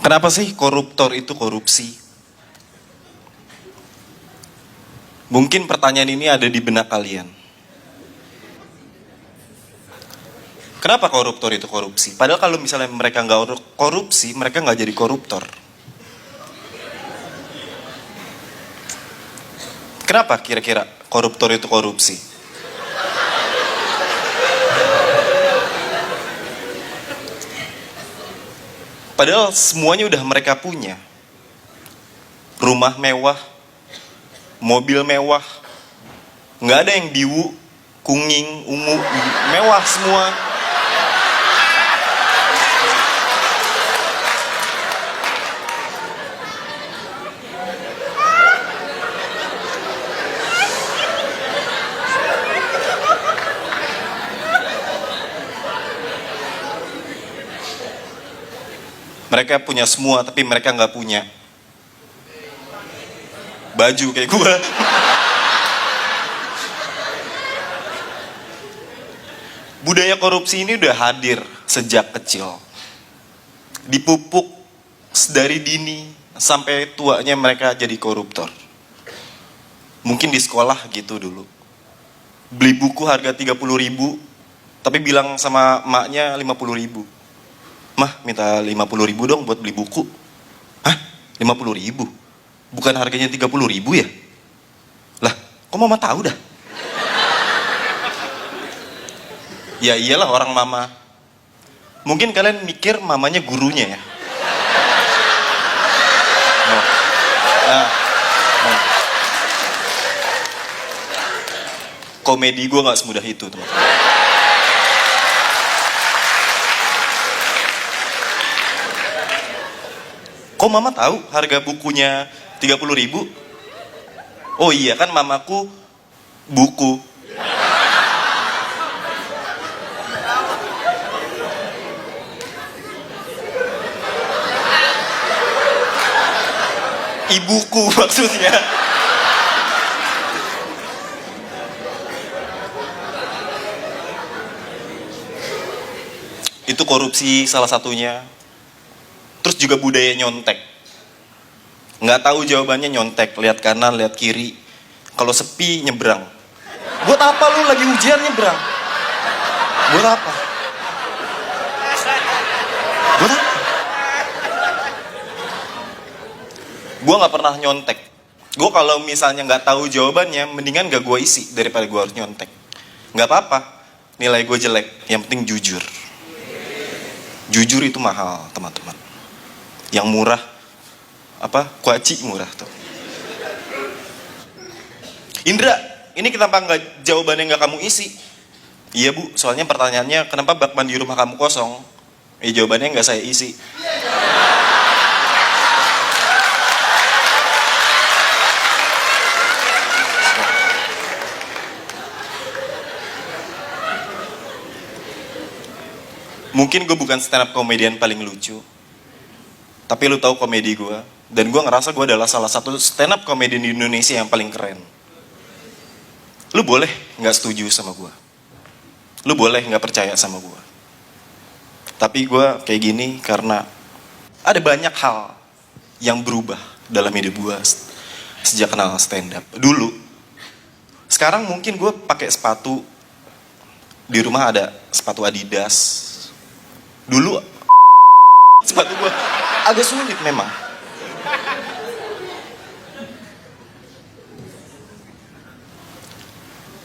Kenapa sih koruptor itu korupsi? Mungkin pertanyaan ini ada di benak kalian. Kenapa koruptor itu korupsi? Padahal kalau misalnya mereka nggak korupsi, mereka nggak jadi koruptor. Kenapa kira-kira koruptor itu korupsi? Padahal semuanya udah mereka punya. Rumah mewah, mobil mewah, nggak ada yang diwu, kunging, ungu, mewah semua. Mereka punya semua, tapi mereka nggak punya baju kayak gue. Budaya korupsi ini udah hadir sejak kecil. Dipupuk dari dini sampai tuanya mereka jadi koruptor. Mungkin di sekolah gitu dulu. Beli buku harga 30.000, tapi bilang sama maknya 50.000. Mah, minta 50.000 dong buat beli buku. Hah? 50.000? Bukan harganya 30.000 ya? Lah, kok mama tahu dah? Ya iyalah orang mama. Mungkin kalian mikir mamanya gurunya ya? Oh. Nah. Komedi gue gak semudah itu, teman-teman. Kok mama tahu harga bukunya 30.000? Oh iya kan mamaku buku. Ibuku maksudnya. Itu korupsi salah satunya. Terus juga budaya nyontek. Nggak tahu jawabannya nyontek. Lihat kanan, lihat kiri. Kalau sepi, nyebrang. Buat apa lu lagi ujian nyebrang? Buat apa? Buat apa? Gue nggak pernah nyontek. Gue kalau misalnya nggak tahu jawabannya, mendingan gak gue isi daripada gue harus nyontek. Nggak apa-apa. Nilai gue jelek. Yang penting jujur. Jujur itu mahal, teman-teman. Yang murah kuaci murah tuh. Indra, ini kenapa nggak jawabannya nggak kamu isi? Iya bu, soalnya pertanyaannya kenapa bak mandi rumah kamu kosong? Jawabannya nggak saya isi. Mungkin gue bukan stand up komedian paling lucu, tapi lu tahu komedi gue, dan gue ngerasa gue adalah salah satu stand up komedian di Indonesia yang paling keren. Lu boleh nggak setuju sama gue, lu boleh nggak percaya sama gue, tapi gue kayak gini karena ada banyak hal yang berubah dalam hidup gue sejak kenal stand up. Dulu, sekarang mungkin gue pakai sepatu, di rumah ada sepatu Adidas. Dulu sepatu gue agak sulit memang.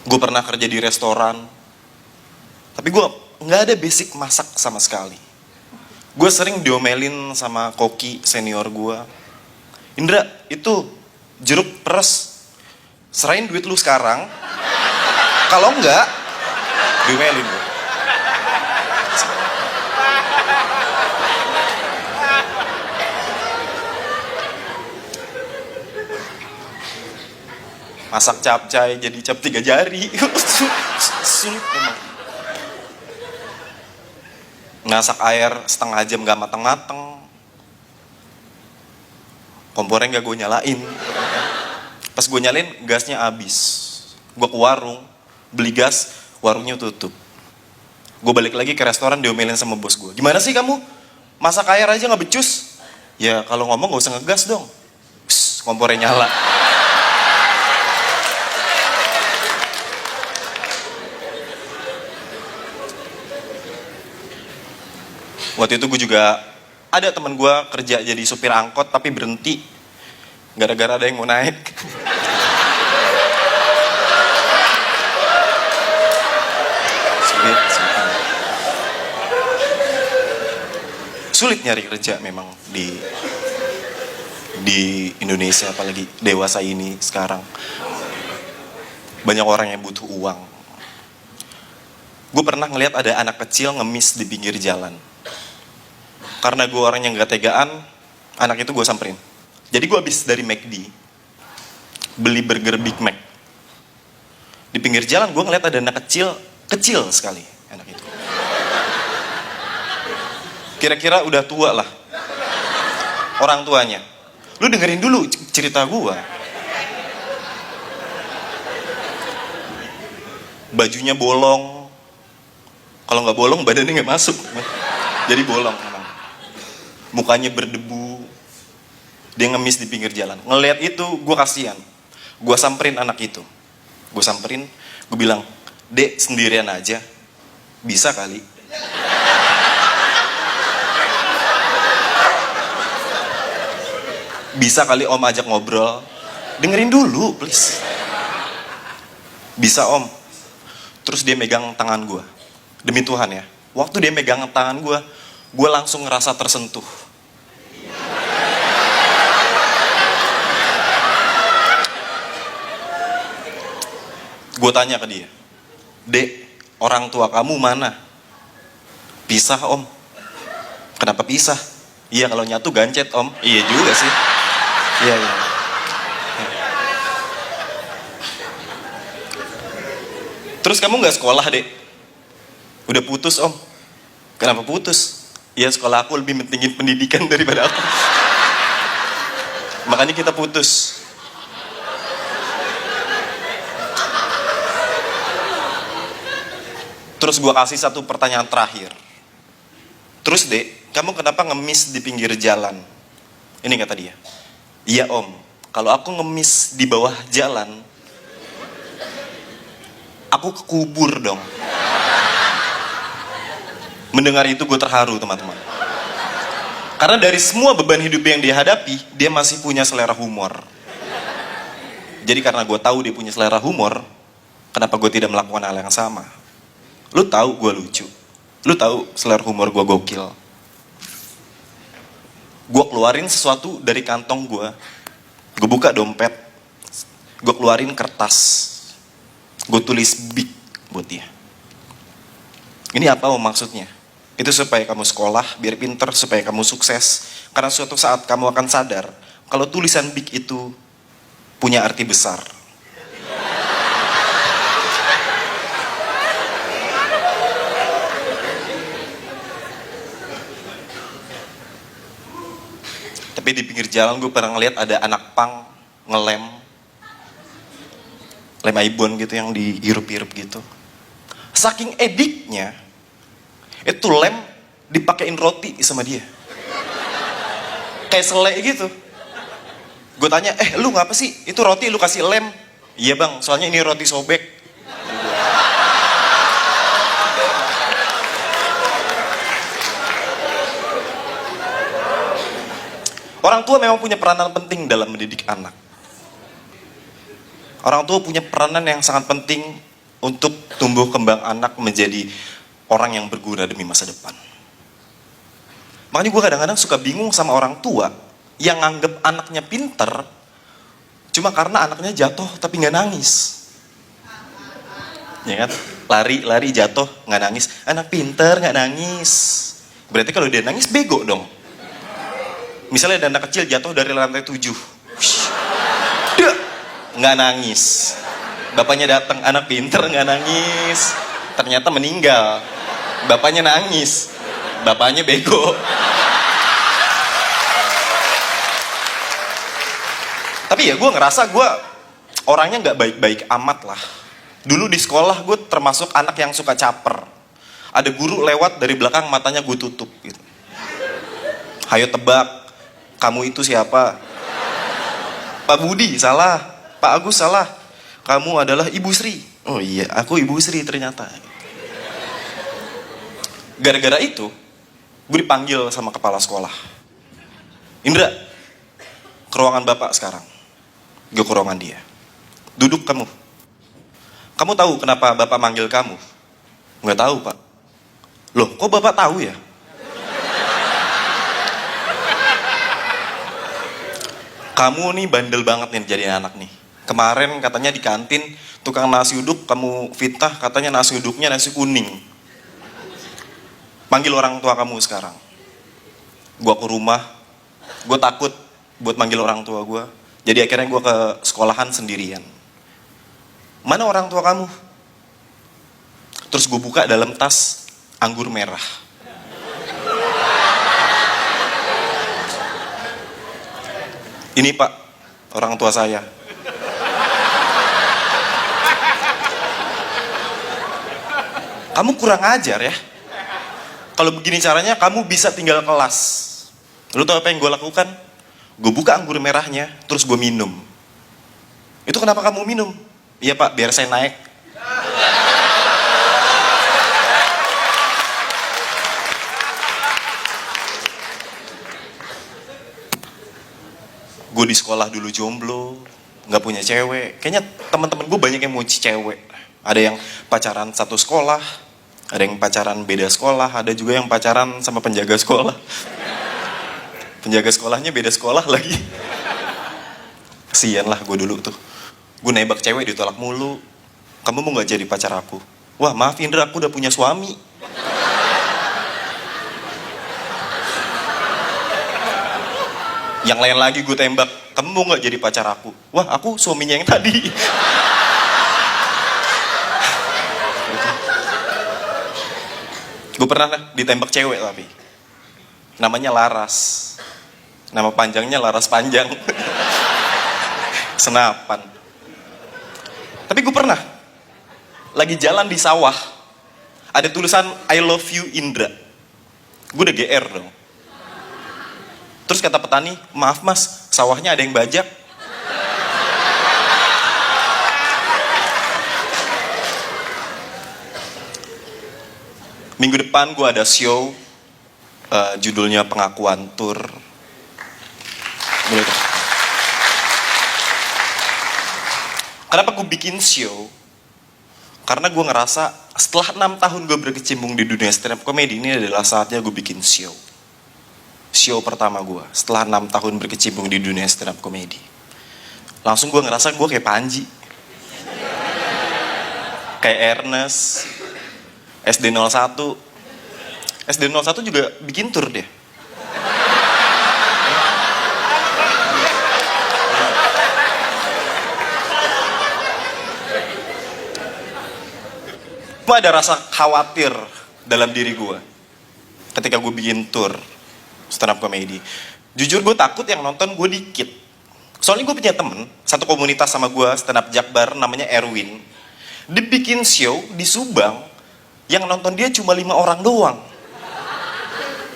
Gue pernah kerja di restoran, tapi gue nggak ada basic masak sama sekali. Gue sering diomelin sama koki senior gue. Indra, itu jeruk peres, serahin duit lu sekarang. Kalau enggak, diomelin gue. Masak capcay jadi cap 3 jari. Sulit memang. Masak air setengah jam gak mateng-mateng. Kompornya gak gue nyalain. Pas gue nyalain gasnya habis. Gue ke warung, beli gas, warungnya tutup. Gue balik lagi ke restoran diomelin sama bos gue. Gimana sih kamu? Masak air aja gak becus? Ya kalau ngomong gak usah ngegas dong. Psst, kompornya nyala. Waktu itu gue juga ada teman gue kerja jadi supir angkot tapi berhenti gara-gara ada yang mau naik. Sulit nyari kerja memang di Indonesia, apalagi dewasa ini sekarang. Banyak orang yang butuh uang. Gue pernah ngeliat ada anak kecil ngemis di pinggir jalan. Karena gue orang yang gak tegaan, anak itu gue samperin. Jadi gue habis dari McD, beli burger Big Mac. Di pinggir jalan gue ngeliat ada anak kecil sekali anak itu. Kira-kira udah tua lah orang tuanya. Lu dengerin dulu cerita gue. Bajunya bolong. Kalau nggak bolong badannya nggak masuk. Jadi bolong memang. Mukanya berdebu. Dia ngemis di pinggir jalan. Ngeliat itu gue kasihan. Gue samperin anak itu. Gue samperin. Gue bilang, "Dek, sendirian aja. Bisa kali." Bisa kali om ajak ngobrol. Dengerin dulu please. Bisa om. Terus dia megang tangan gue. Demi Tuhan ya, waktu dia megang tangan gue langsung ngerasa tersentuh. Gue tanya ke dia, "Dek, orang tua kamu mana?" "Pisah om." "Kenapa pisah?" "Iya kalau nyatu gancet om." "Iya juga sih." Iya. "Terus kamu gak sekolah dek?" "Udah putus om." "Kenapa putus?" "Ya sekolah aku lebih pentingin pendidikan daripada aku. Makanya kita putus." Terus gue kasih satu pertanyaan terakhir. "Terus dek, kamu kenapa ngemis di pinggir jalan?" Ini kata dia, "Iya om, kalau aku ngemis di bawah jalan, aku kekubur dong." Mendengar itu gue terharu teman-teman. Karena dari semua beban hidup yang dia hadapi, dia masih punya selera humor. Jadi karena gue tahu dia punya selera humor, kenapa gue tidak melakukan hal yang sama? Lu tahu gue lucu, lu tahu selera humor gue gokil. Gue keluarin sesuatu dari kantong gue buka dompet, gue keluarin kertas, gue tulis big buat dia. Ini apa maksudnya? Itu supaya kamu sekolah, biar pinter, supaya kamu sukses. Karena suatu saat kamu akan sadar, kalau tulisan big itu punya arti besar. Tapi di pinggir jalan gue pernah ngeliat ada anak pang lem Ibon gitu yang dihirup-hirup gitu. Saking ediknya, itu lem dipakein roti sama dia. Kayak selai gitu. Gue tanya, lu ngapa sih? Itu roti lu kasih lem? "Iya bang, soalnya ini roti sobek." Orang tua memang punya peranan penting dalam mendidik anak. Orang tua punya peranan yang sangat penting untuk tumbuh kembang anak menjadi orang yang berguna demi masa depan. Makanya gue kadang-kadang suka bingung sama orang tua yang nganggep anaknya pinter cuma karena anaknya jatuh tapi nggak nangis. Ya kan? Lari jatuh nggak nangis. Anak pinter nggak nangis. Berarti kalau dia nangis bego dong. Misalnya ada anak kecil jatuh dari lantai 7. Dia nggak nangis. Bapaknya datang, anak pinter nggak nangis. Ternyata meninggal. Bapaknya nangis. Bapaknya bego. Tapi ya gue ngerasa gue orangnya nggak baik-baik amat lah. Dulu di sekolah gue termasuk anak yang suka caper. Ada guru lewat dari belakang, matanya gue tutup gitu. "Hayo tebak, Kamu itu siapa? Pak Budi, salah. Pak Agus, salah. Kamu adalah Ibu Sri. Oh iya, aku Ibu Sri ternyata. Gara-gara itu, gue dipanggil sama kepala sekolah. Indra, ke ruangan bapak sekarang. Gue ke ruangan dia. Duduk kamu. Kamu tahu kenapa bapak manggil kamu? Nggak tahu, Pak. Loh, kok bapak tahu ya? Kamu nih bandel banget nih jadi anak nih. Kemarin katanya di kantin, tukang nasi uduk kamu fitnah, katanya nasi uduknya nasi kuning. Panggil orang tua kamu sekarang. Gua ke rumah, gue takut buat manggil orang tua gue. Jadi akhirnya gue ke sekolahan sendirian. Mana orang tua kamu? Terus gue buka dalam tas anggur merah. Ini Pak, orang tua saya. Kamu kurang ajar ya. Kalau begini caranya kamu bisa tinggal kelas. Lu tau apa yang gue lakukan? Gue buka anggur merahnya, terus gue minum. Itu kenapa kamu minum? Iya Pak, biar saya naik. Gue di sekolah dulu jomblo, nggak punya cewek. Kayaknya teman-teman gue banyak yang mau cewek. Ada yang pacaran satu sekolah, ada yang pacaran beda sekolah, ada juga yang pacaran sama penjaga sekolah. Penjaga sekolahnya beda sekolah lagi. Kesian lah gue dulu tuh. Gue nembak cewek ditolak mulu. Kamu mau nggak jadi pacar aku? Wah maaf Indra, aku udah punya suami. Yang lain lagi gue tembak, kamu mau gak jadi pacar aku? Wah aku suaminya yang tadi. Gue pernah ditembak cewek tapi namanya Laras. Nama panjangnya Laras Panjang. Senapan. Tapi gue pernah lagi jalan di sawah, ada tulisan I love you Indra. Gue udah GR dong. Terus kata petani, maaf mas, sawahnya ada yang bajak. Minggu depan gue ada show, judulnya Pengakuan Tour. Boleh tuh. Kenapa gue bikin show? Karena gue ngerasa setelah 6 tahun gue berkecimpung di dunia stand up comedy, ini adalah saatnya gue bikin show. Show pertama gue setelah 6 tahun berkecimpung di dunia stand up comedy. Langsung gue ngerasa gue kayak Panji, kayak Ernest, SD01. SD01 juga bikin tour dia. Gue ada rasa khawatir dalam diri gue ketika gue bikin tour stand up comedy. Jujur gue takut yang nonton gue dikit. Soalnya gue punya temen, satu komunitas sama gue, stand up Jakbar, namanya Erwin. Dia bikin show di Subang, yang nonton dia cuma 5 orang doang.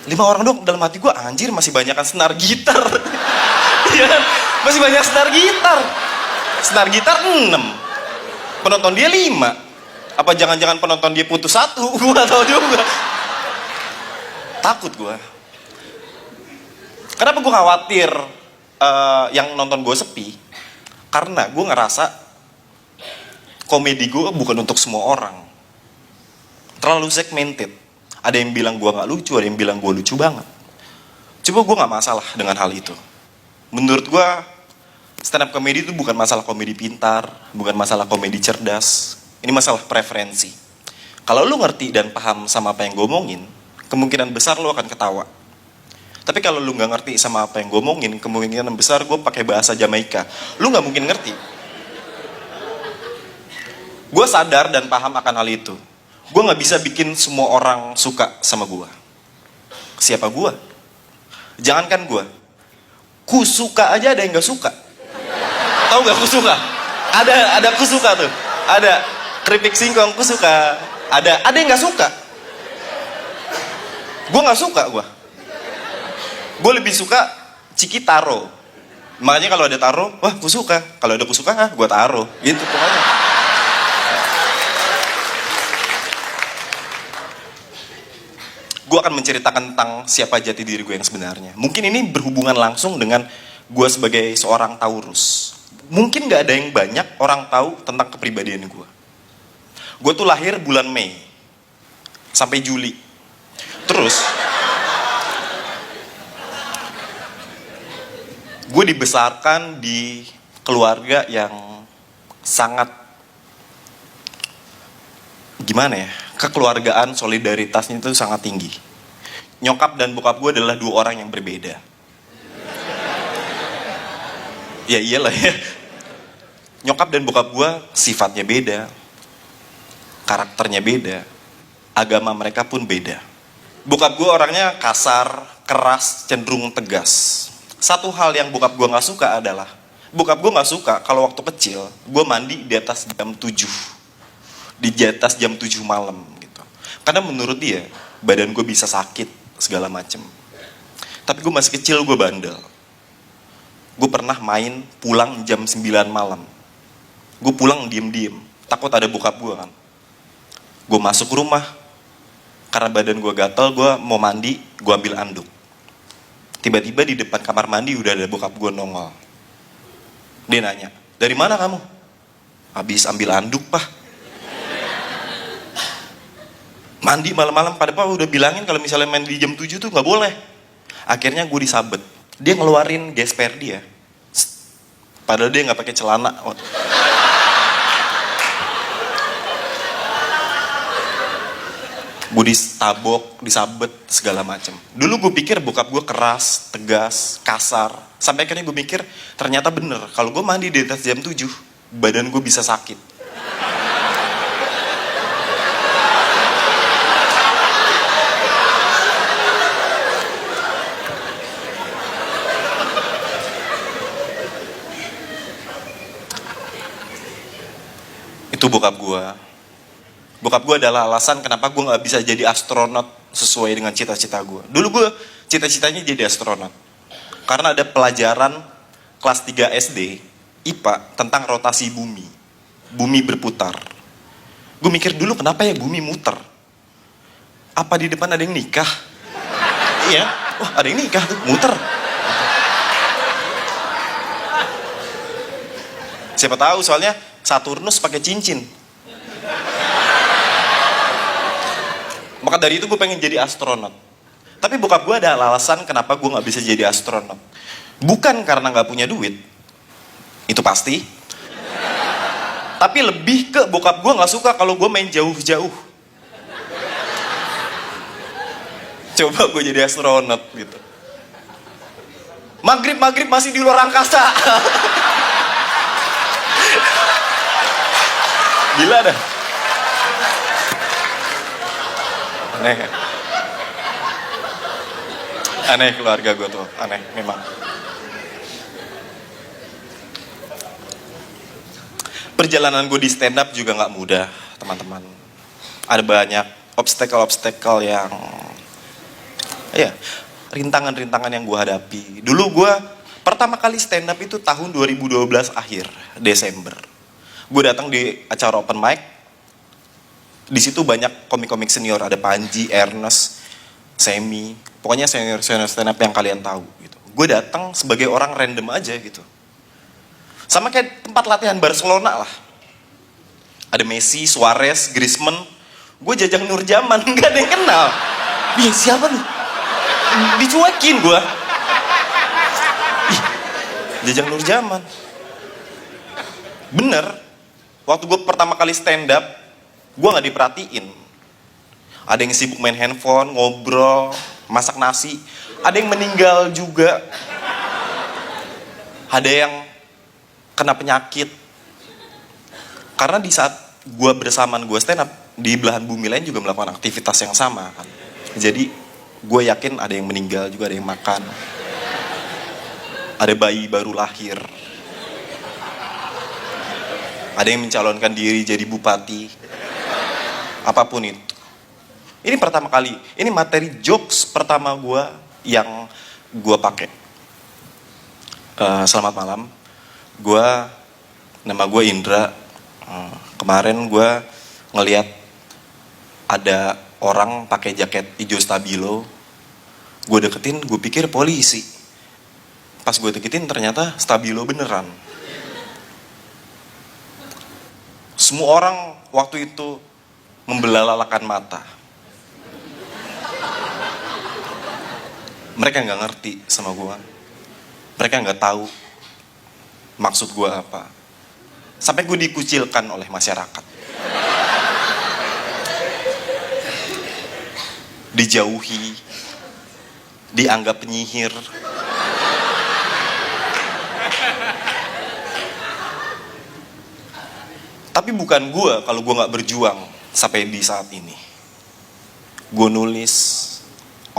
5 orang doang, dalam hati gue, anjir masih banyakan senar gitar. Iya kan? Masih banyak senar gitar. Senar gitar 6. Penonton dia 5. Apa jangan-jangan penonton dia putus 1? Gue gak tahu juga. Takut gue. Kenapa gue khawatir yang nonton gue sepi? Karena gue ngerasa komedi gue bukan untuk semua orang. Terlalu segmented. Ada yang bilang gue gak lucu, ada yang bilang gue lucu banget. Coba gue gak masalah dengan hal itu. Menurut gue stand up comedy itu bukan masalah komedi pintar, bukan masalah komedi cerdas. Ini masalah preferensi. Kalau lu ngerti dan paham sama apa yang gue omongin, kemungkinan besar lu akan ketawa. Tapi kalau lu nggak ngerti sama apa yang gue omongin, kemungkinan besar gue pakai bahasa Jamaika. Lu nggak mungkin ngerti. Gue sadar dan paham akan hal itu. Gue nggak bisa bikin semua orang suka sama gue. Siapa gue? Jangankan gue. Ku suka aja ada yang nggak suka. Tahu nggak ku suka? Ada ku suka tuh. Ada keripik singkong ku suka. Ada yang nggak suka. Gue nggak suka gue. Gue lebih suka Ciki taro. Makanya kalau ada taro, wah gue suka. Kalau ada gue suka, gue taro. Gitu pokoknya. Gue akan menceritakan tentang siapa jati diri gue yang sebenarnya. Mungkin ini berhubungan langsung dengan gue sebagai seorang Taurus. Mungkin gak ada yang banyak orang tahu tentang kepribadian gue. Gue tuh lahir bulan Mei sampai Juli. Terus gue dibesarkan di keluarga yang sangat, gimana ya, kekeluargaan solidaritasnya itu sangat tinggi. Nyokap dan bokap gue adalah dua orang yang berbeda. Ya iyalah ya. Nyokap dan bokap gue sifatnya beda, karakternya beda, agama mereka pun beda. Bokap gue orangnya kasar, keras, cenderung tegas. Satu hal yang bokap gue gak suka adalah, bokap gue gak suka kalau waktu kecil gue mandi di atas jam 7, di atas jam 7 malam gitu. Karena menurut dia badan gue bisa sakit segala macem. Tapi gue masih kecil, gue bandel. Gue pernah main pulang jam 9 malam. Gue pulang diem-diem, takut ada bokap gue kan. Gue masuk rumah, karena badan gue gatel, gue mau mandi, gue ambil anduk. Tiba-tiba di depan kamar mandi udah ada bokap gue nongol. Dia nanya, dari mana kamu? Habis ambil anduk, Pak. Mandi malam-malam, padahal udah bilangin kalau misalnya main di jam 7 tuh gak boleh. Akhirnya gue disabet. Dia ngeluarin gesper dia. Padahal dia gak pakai celana. Gue disabok, disabet, segala macem. Dulu gue pikir bokap gue keras, tegas, kasar. Sampai akhirnya gue mikir, ternyata bener. Kalau gue mandi di atas jam 7, badan gue bisa sakit. Itu bokap gue. Bokap gue adalah alasan kenapa gue gak bisa jadi astronot sesuai dengan cita-cita gue. Dulu gue cita-citanya jadi astronot. Karena ada pelajaran kelas 3 SD, IPA, tentang rotasi bumi. Bumi berputar. Gue mikir dulu kenapa ya bumi muter? Apa di depan ada yang nikah? Iya, wah ada yang nikah tuh, muter. Siapa tahu soalnya Saturnus pakai cincin. Maka dari itu gue pengen jadi astronot. Tapi bokap gue ada alasan kenapa gue gak bisa jadi astronot. Bukan karena gak punya duit. Itu pasti. Tapi lebih ke bokap gue gak suka kalau gue main jauh-jauh. Coba gue jadi astronot gitu. Maghrib masih di luar angkasa. Gila dah. Aneh kan? Aneh keluarga gue tuh, aneh memang. Perjalanan gue di stand up juga gak mudah, teman-teman. Ada banyak obstacle yang, ya, rintangan-rintangan yang gue hadapi. Dulu gue pertama kali stand up itu tahun 2012 akhir, Desember. Gue datang di acara open mic. Di situ banyak komik-komik senior, ada Panji, Ernest, Semi, pokoknya senior stand up yang kalian tahu gitu. Gue datang sebagai orang random aja gitu. Sama kayak tempat latihan Barcelona lah. Ada Messi, Suarez, Griezmann. Gue Jajang Nurjaman, gak ada yang kenal. Ih, siapa nih? Dicuekin gue. Ih, Jajang Nurjaman. Bener, waktu gue pertama kali stand up, gue gak diperhatiin. Ada yang sibuk main handphone, ngobrol, masak nasi. Ada yang meninggal juga. Ada yang kena penyakit. Karena di saat gue bersamaan gue stand up, di belahan bumi lain juga melakukan aktivitas yang sama kan. Jadi gue yakin ada yang meninggal juga, ada yang makan. Ada bayi baru lahir. Ada yang mencalonkan diri jadi bupati. Apapun itu. Ini pertama kali, ini materi jokes pertama gue yang gue pakai. Selamat malam. Nama gue Indra. Kemarin gue ngeliat ada orang pakai jaket hijau stabilo. Gue deketin, gue pikir polisi. Pas gue deketin ternyata stabilo beneran. Semua orang waktu itu membelalakan mata. Mereka nggak ngerti sama gue. Mereka nggak tahu maksud gue apa. Sampai gue dikucilkan oleh masyarakat. Dijauhi, dianggap penyihir. Tapi bukan gue kalau gue nggak berjuang sampai di saat ini. Gue nulis,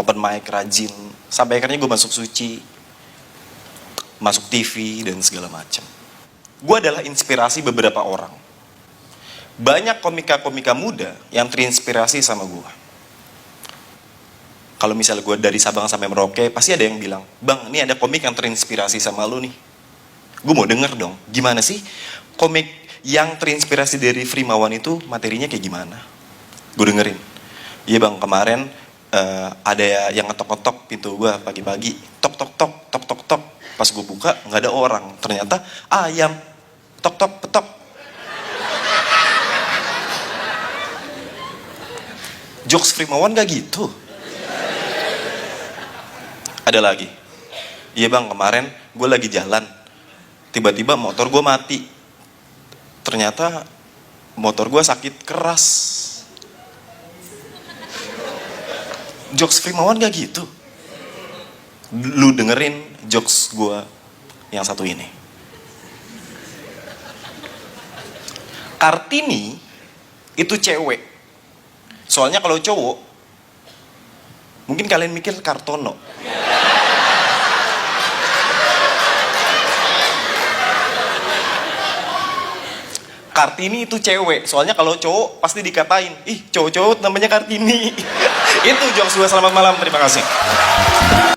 open mic rajin, sampai akhirnya gue masuk Suci, masuk TV dan segala macam. Gue adalah inspirasi beberapa orang. Banyak komika-komika muda yang terinspirasi sama gue. Kalau misalnya gue dari Sabang sampai Merauke, pasti ada yang bilang, "Bang, ini ada komik yang terinspirasi sama lu nih." Gue mau denger dong, gimana sih komik yang terinspirasi dari Frimawan itu materinya kayak gimana? Gue dengerin. Iya bang, kemarin ada yang ngetok-ngetok pintu gue pagi-pagi. Tok-tok-tok, tok-tok-tok. Pas gue buka, nggak ada orang. Ternyata ayam. Tok-tok, petok. Jokes Frimawan gak gitu. Ada lagi. Iya bang, kemarin gue lagi jalan. Tiba-tiba motor gue mati. Ternyata motor gue sakit keras. Jokes Frimawan gak gitu. Lu dengerin jokes gue yang satu ini. Kartini itu cewek. Soalnya kalau cowok, mungkin kalian mikir Kartono. Kartini itu cewek, soalnya kalau cowok pasti dikatain, ih cowok-cowok namanya Kartini. Itu jokes gue, selamat malam, terima kasih.